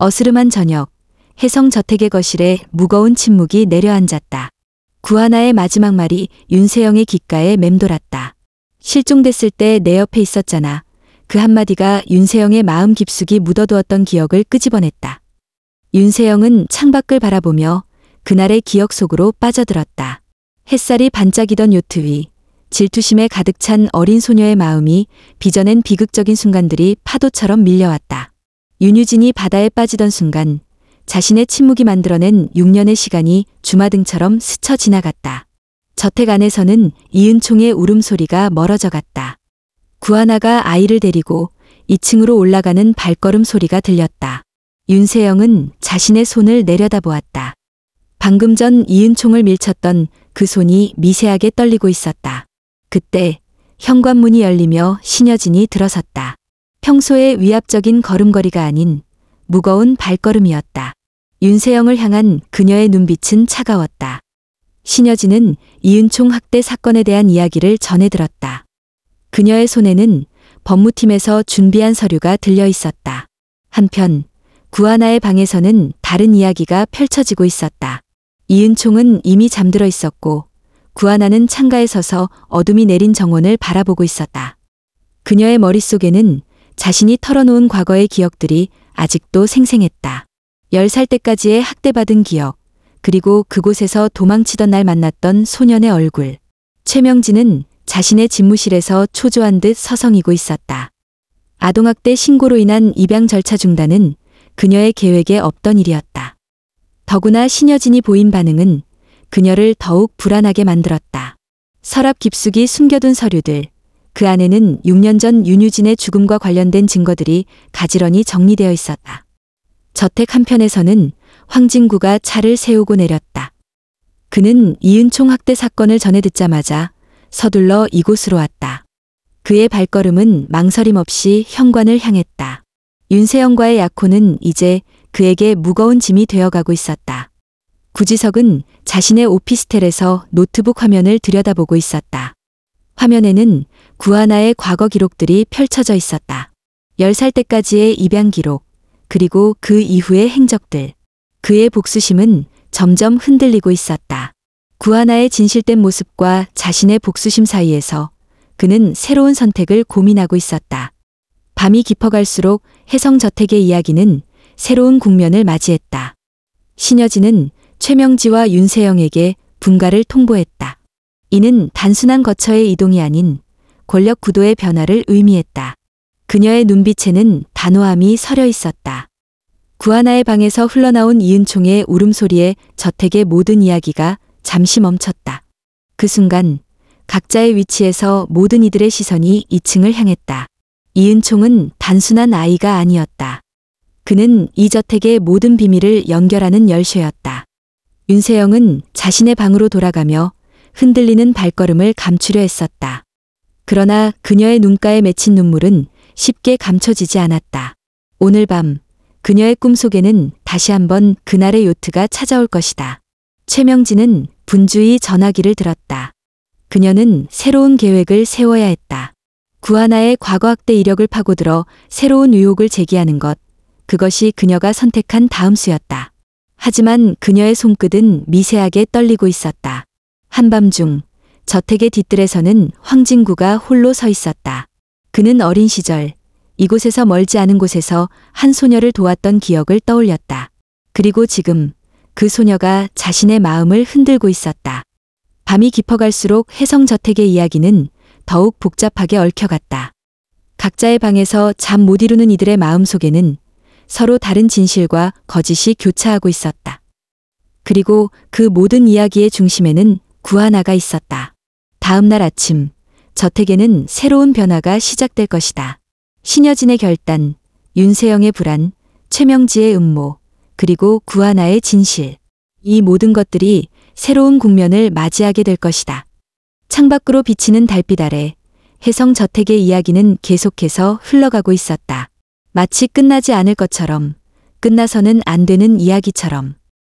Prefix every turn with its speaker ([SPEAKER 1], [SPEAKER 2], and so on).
[SPEAKER 1] 어스름한 저녁, 혜성저택의 거실에 무거운 침묵이 내려앉았다. 구하나의 마지막 말이 윤세영의 귓가에 맴돌았다. 실종됐을 때 내 옆에 있었잖아. 그 한마디가 윤세영의 마음 깊숙이 묻어두었던 기억을 끄집어냈다. 윤세영은 창밖을 바라보며 그날의 기억 속으로 빠져들었다. 햇살이 반짝이던 요트 위, 질투심에 가득 찬 어린 소녀의 마음이 빚어낸 비극적인 순간들이 파도처럼 밀려왔다. 윤유진이 바다에 빠지던 순간 자신의 침묵이 만들어낸 6년의 시간이 주마등처럼 스쳐 지나갔다. 저택 안에서는 이은총의 울음소리가 멀어져 갔다. 구하나가 아이를 데리고 2층으로 올라가는 발걸음 소리가 들렸다. 윤세영은 자신의 손을 내려다보았다. 방금 전 이은총을 밀쳤던 그 손이 미세하게 떨리고 있었다. 그때 현관문이 열리며 신여진이 들어섰다. 평소의 위압적인 걸음걸이가 아닌 무거운 발걸음이었다. 윤세영을 향한 그녀의 눈빛은 차가웠다. 신여진은 이은총 학대 사건에 대한 이야기를 전해 들었다. 그녀의 손에는 법무팀에서 준비한 서류가 들려 있었다. 한편 구하나의 방에서는 다른 이야기가 펼쳐지고 있었다. 이은총은 이미 잠들어 있었고 구하나는 창가에 서서 어둠이 내린 정원을 바라보고 있었다. 그녀의 머릿속에는 자신이 털어놓은 과거의 기억들이 아직도 생생했다. 10살 때까지의 학대받은 기억, 그리고 그곳에서 도망치던 날 만났던 소년의 얼굴. 최명진은 자신의 집무실에서 초조한 듯 서성이고 있었다. 아동학대 신고로 인한 입양 절차 중단은 그녀의 계획에 없던 일이었다. 더구나 신여진이 보인 반응은 그녀를 더욱 불안하게 만들었다. 서랍 깊숙이 숨겨둔 서류들, 그 안에는 6년 전 윤유진의 죽음과 관련된 증거들이 가지런히 정리되어 있었다. 저택 한편에서는 황진구가 차를 세우고 내렸다. 그는 이은총 학대 사건을 전해 듣자마자 서둘러 이곳으로 왔다. 그의 발걸음은 망설임 없이 현관을 향했다. 윤세영과의 약혼은 이제 그에게 무거운 짐이 되어가고 있었다. 구지석은 자신의 오피스텔에서 노트북 화면을 들여다보고 있었다. 화면에는 구하나의 과거 기록들이 펼쳐져 있었다. 10살 때까지의 입양 기록, 그리고 그 이후의 행적들. 그의 복수심은 점점 흔들리고 있었다. 구하나의 진실된 모습과 자신의 복수심 사이에서 그는 새로운 선택을 고민하고 있었다. 밤이 깊어갈수록 혜성저택의 이야기는 새로운 국면을 맞이했다. 신여진은 최명지와 윤세영에게 분가를 통보했다. 이는 단순한 거처의 이동이 아닌 권력 구도의 변화를 의미했다. 그녀의 눈빛에는 단호함이 서려 있었다. 구하나의 방에서 흘러나온 이은총의 울음소리에 저택의 모든 이야기가 잠시 멈췄다. 그 순간 각자의 위치에서 모든 이들의 시선이 2층을 향했다. 이은총은 단순한 아이가 아니었다. 그는 이 저택의 모든 비밀을 연결하는 열쇠였다. 윤세영은 자신의 방으로 돌아가며 흔들리는 발걸음을 감추려 했었다. 그러나 그녀의 눈가에 맺힌 눈물은 쉽게 감춰지지 않았다. 오늘 밤 그녀의 꿈속에는 다시 한번 그날의 요트가 찾아올 것이다. 최명진은 분주히 전화기를 들었다. 그녀는 새로운 계획을 세워야 했다. 구하나의 과거 학대 이력을 파고들어 새로운 의혹을 제기하는 것, 그것이 그녀가 선택한 다음 수였다. 하지만 그녀의 손끝은 미세하게 떨리고 있었다. 한밤중 저택의 뒤뜰에서는 황진구가 홀로 서 있었다. 그는 어린 시절 이곳에서 멀지 않은 곳에서 한 소녀를 도왔던 기억을 떠올렸다. 그리고 지금 그 소녀가 자신의 마음을 흔들고 있었다. 밤이 깊어갈수록 혜성저택의 이야기는 더욱 복잡하게 얽혀갔다. 각자의 방에서 잠 못 이루는 이들의 마음 속에는 서로 다른 진실과 거짓이 교차하고 있었다. 그리고 그 모든 이야기의 중심에는 구하나가 있었다. 다음 날 아침, 저택에는 새로운 변화가 시작될 것이다. 신여진의 결단, 윤세영의 불안, 최명지의 음모, 그리고 구하나의 진실. 이 모든 것들이 새로운 국면을 맞이하게 될 것이다. 창밖으로 비치는 달빛 아래 혜성저택의 이야기는 계속해서 흘러가고 있었다. 마치 끝나지 않을 것처럼, 끝나서는 안 되는 이야기처럼.